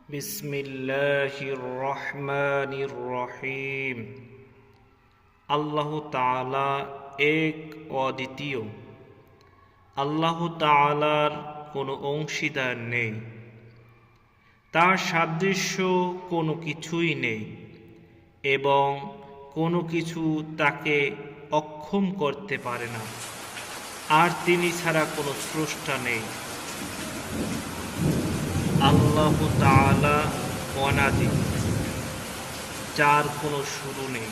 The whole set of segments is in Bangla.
বিসমিল্লাহির রহমানির রহিম। আল্লাহ তাআলা এক অদ্বিতীয়। আল্লাহ তাআলার কোনো অংশীদার নেই, তার সাদৃশ্য কোনো কিছুই নেই এবং কোনো কিছু তাকে অক্ষম করতে পারে না। আর তিনি ছাড়া কোনো স্রষ্টা নেই। আল্লাহ তাআলা অনাদি, যার কোনো শুরু নেই।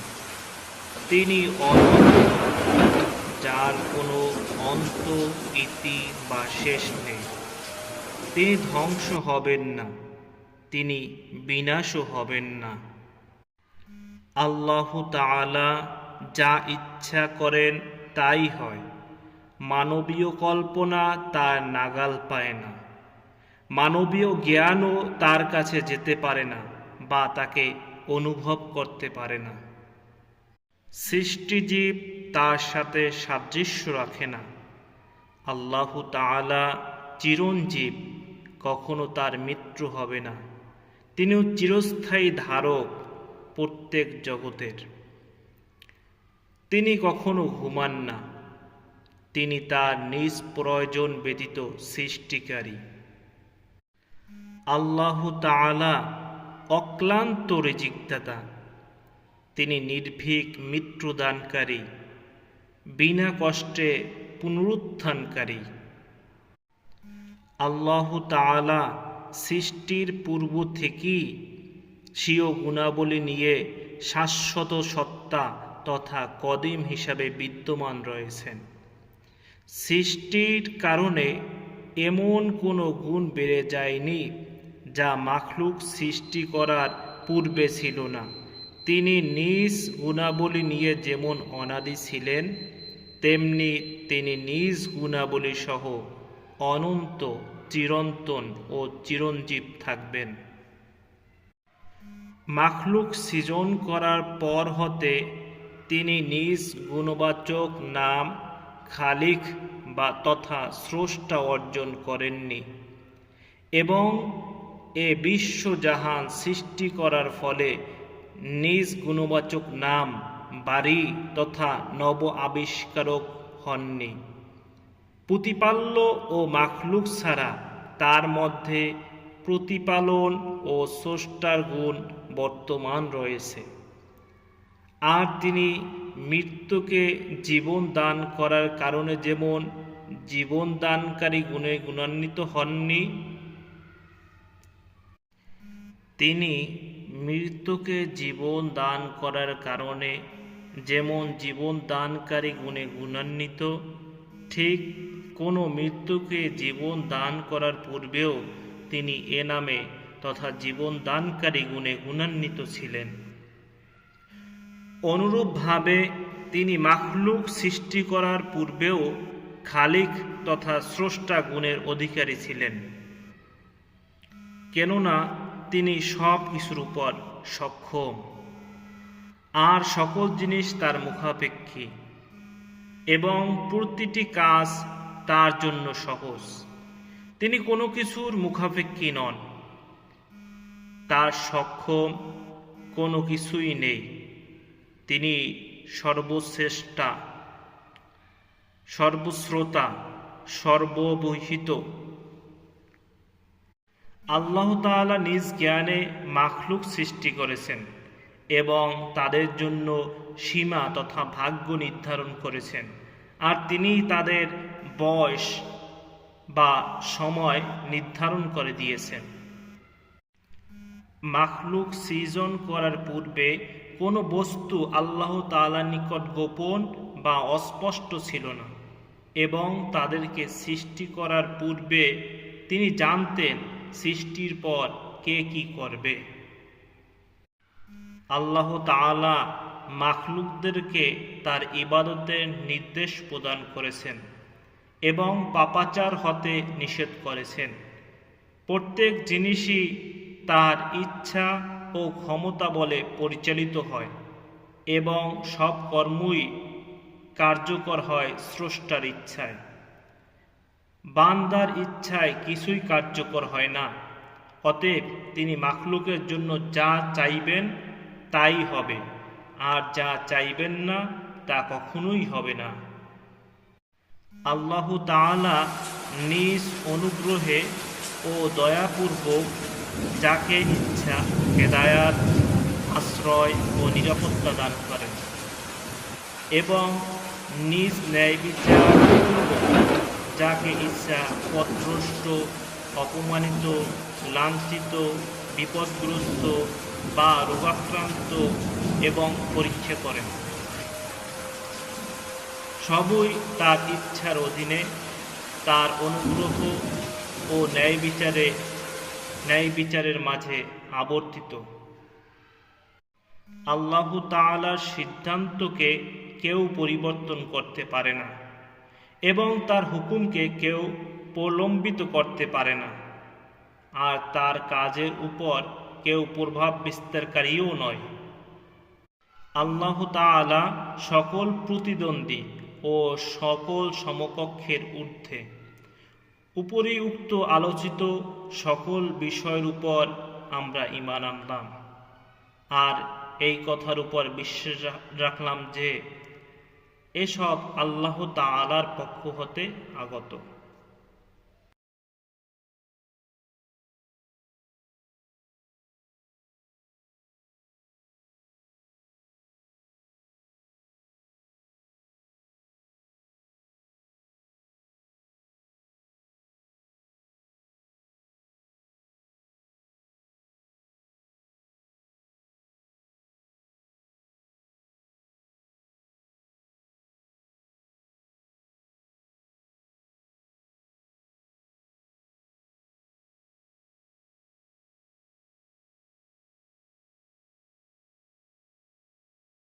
তিনি অনন্ত, যার কোনো অন্ত, ইতি বা শেষ নেই। তিনি ধ্বংস হবেন না, তিনি বিনাশও হবেন না। আল্লাহ তাআলা যা ইচ্ছা করেন তাই হয়। মানবীয় কল্পনা তার নাগাল পায় না, মানবীয় জ্ঞানও তার কাছে যেতে পারে না বা তাকে অনুভব করতে পারে না। সৃষ্টিজীব তার সাথে সাদৃশ্য রাখে না। আল্লাহ তাআলা চিরঞ্জীব, কখনো তার মৃত্যু হবে না। তিনিও চিরস্থায়ী ধারক প্রত্যেক জগতের। তিনি কখনো ঘুমান না, তিনি তার নিজ প্রয়োজন ব্যতীত সৃষ্টিকারী। আল্লাহ তাআলা অক্লান্ত রিজিকদাতা, তিনি নির্ভীক মৃত্যুদানকারী, বিনা কষ্টে পুনরুত্থানকারী। আল্লাহ তাআলা সৃষ্টির পূর্ব থেকেই স্বীয় গুণাবলী নিয়ে শাশ্বত সত্তা তথা কদিম হিসাবে বিদ্যমান রয়েছেন। সৃষ্টির কারণে এমন কোনো গুণ বেড়ে যায়নি যা মাখলুক সৃষ্টি করার পূর্বে ছিল না। তিনি নিজ গুণাবলী নিয়ে যেমন অনাদি ছিলেন, তেমনি তিনি নিজ গুণাবলী সহ অনন্ত, চিরন্তন ও চিরঞ্জীব থাকবেন। মাখলুক সৃজন করার পর হতে তিনি নিজ গুণবাচক নাম খালিক বা তথা স্রষ্টা অর্জন করেননি এবং এ বিশ্বজাহান সৃষ্টি করার ফলে নিজ গুণবাচক নাম বারী তথা নব আবিষ্কারক হননি। প্রতিপাল্য ও মাখলুক ছাড়া তার মধ্যে প্রতিপালন ও স্রষ্টার গুণ বর্তমান রয়েছে। আর তিনি মৃত্যুকে জীবন দান করার কারণে যেমন জীবন দানকারী গুণে গুণান্বিত হননি, তিনি মৃত্যুকে জীবন দান করার কারণে যেমন জীবন দানকারী গুণে গুণান্বিত, ঠিক কোনো মৃত্যুকে জীবন দান করার পূর্বেও তিনি এ নামে তথা জীবন দানকারী গুণে গুণান্বিত ছিলেন। অনুরূপভাবে তিনি মাখলুক সৃষ্টি করার পূর্বেও খালিক তথা স্রষ্টা গুণের অধিকারী ছিলেন, কেননা তিনি সব কিছুর উপর সক্ষম আর সকল জিনিস তার মুখাপেক্ষী এবং প্রতিটি কাজ তার জন্য সহজ। তিনি কোনো কিছুর মুখাপেক্ষী নন, তার সক্ষম কোনো কিছুই নেই। তিনি সর্বশ্রেষ্ঠা, সর্বশ্রোতা, সর্ববহিত। আল্লাহ তাআলা নিজ জ্ঞানে মাখলুক সৃষ্টি করেছেন এবং তাদের জন্য সীমা তথা ভাগ্য নির্ধারণ করেছেন, আর তিনি তাদের বয়স বা সময় নির্ধারণ করে দিয়েছেন। মাখলুক সৃজন করার পূর্বে কোনো বস্তু আল্লাহ তাআলার নিকট গোপন বা অস্পষ্ট ছিল না এবং তাদেরকে সৃষ্টি করার পূর্বে তিনি জানতেন সৃষ্টির পর কে কি করবে। আল্লাহ তাআলা মাখলুকদেরকে তার ইবাদতের নির্দেশ প্রদান করেছেন এবং পাপাচার হতে নিষেধ করেছেন। প্রত্যেক জিনিসই তার ইচ্ছা ও ক্ষমতা বলে পরিচালিত হয় এবং সব কর্মই কার্যকর হয় স্রষ্টার ইচ্ছায়। বান্দার ইচ্ছায় কিছুই কার্যকর হয় না, অতএব তিনি মাখলুকের জন্য যা চাইবেন তাই হবে, আর যা চাইবেন না তা কখনোই হবে না। আল্লাহ তাআলা নিজ অনুগ্রহে ও দয়াপূর্বক যাকে ইচ্ছা হেদায়াত, আশ্রয় ও নিরাপত্তা দান করেন এবং নিজ ন্যায় বিচার যাকে ইচ্ছা পথভ্রষ্ট, অপমানিত, লাঞ্ছিত, বিপদগ্রস্ত বা রোগাক্রান্ত এবং পরীক্ষা করেন। সবই তার ইচ্ছার অধীনে, তার অনুগ্রহ ও ন্যায় বিচারের মাঝে আবর্তিত। আল্লাহ তাআলার সিদ্ধান্তকে কেউ পরিবর্তন করতে পারে না এবং তার হুকুমকে কেউ প্রলম্বিত করতে পারে না, আর তার কাজের উপর কেউ প্রভাব বিস্তারকারীও নয়। আল্লাহ তাআলা সকল প্রতিদ্বন্দ্বী ও সকল সমকক্ষের ঊর্ধ্বে। উপরিউক্ত আলোচিত সকল বিষয়ের উপর আমরা ঈমান আনলাম আর এই কথার উপর বিশ্বাস রাখলাম যে এসব আল্লাহ তাআলার পক্ষ হতে আগত।